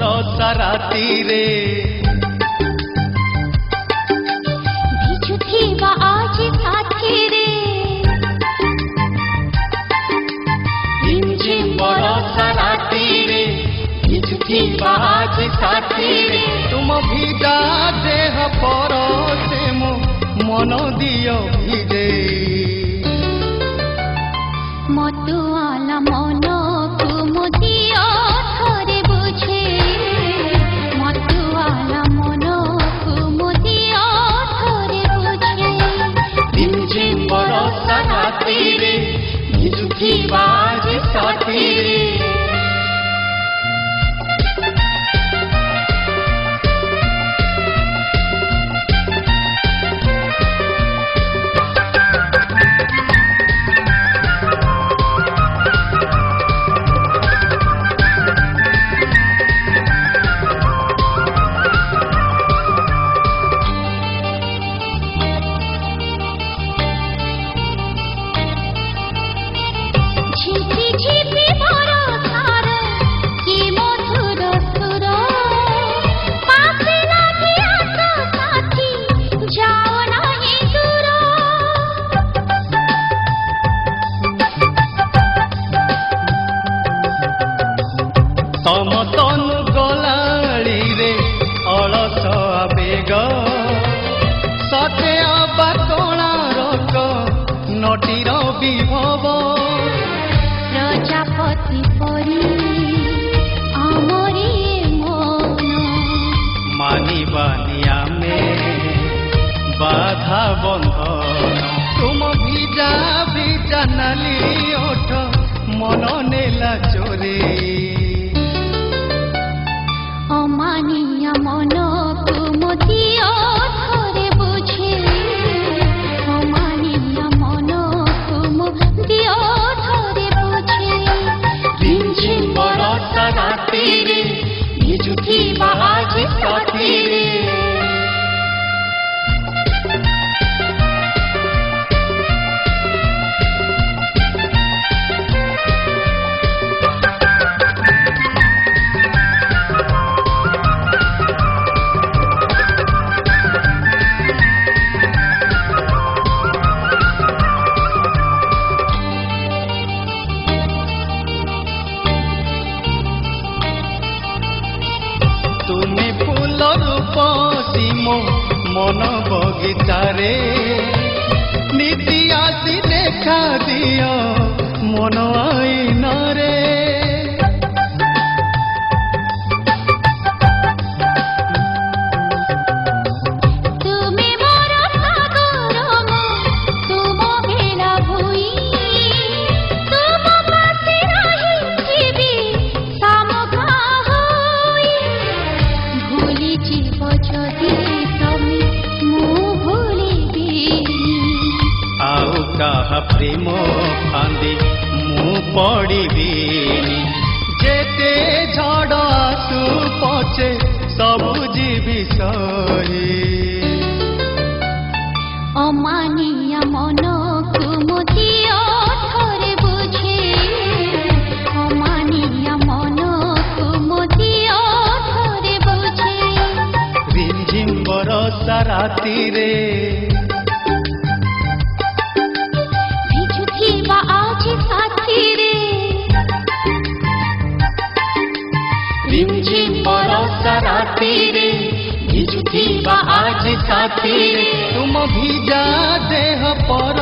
बरसा राती रे भिजुथिबा आज साथी रे रिमझिम बरसा राती रे भिजुथिबा आज साथी रे तुम भिजा देह परसे मो मन दियो भिजे मतुआला मन कुमुदिया थरे बुझे मतुआला मन कुमुदिया थरे बुझे रिमझिम बरसा राती रे भिजुथिबा आज साथी रे झिपी झिपी बरसार कि मधुर सुर पासे लागि आस साथी जाओ नाही दूर तम तनु गलाली रे अलस आवेग सते अबा कोणारक नटीर विभव प्रजापति परी आमरी मन मानिबानी आमे बाधा बंधन तुम भिजा भिजा नाली ओठ मन नेला चोरे अमानिया मन कुमुदिया थरे बुझे अमानिया मन कुमुदिया थरे बुझे रिमझिम बरसा राती रे भिजुथिबा आज साथी रे तुमे फूल रूप सीमो मन बगीचारे नीति आसी देखा दियो मन आईनरे तुमे मोर सागर मो तुम भेला भुई तुम पासे रही जीवी सामुखा होई भूली जीव जदि तमे मु भूलिबी आउ कहा प्रेम फांदी मु पड़िबिनी जेते झड़ आसु पछे सबु जीवी सही अमानिया मन कुमुदिया थरे बुझे अमानिया मन कुमुदिया थरे बुझे रिमझिम बरसा राती रे भिजुथिबा आज साथी रे रिमझिम बरसा राती रे भिजुथिबा आज साथी रे तुम भिजा देह पर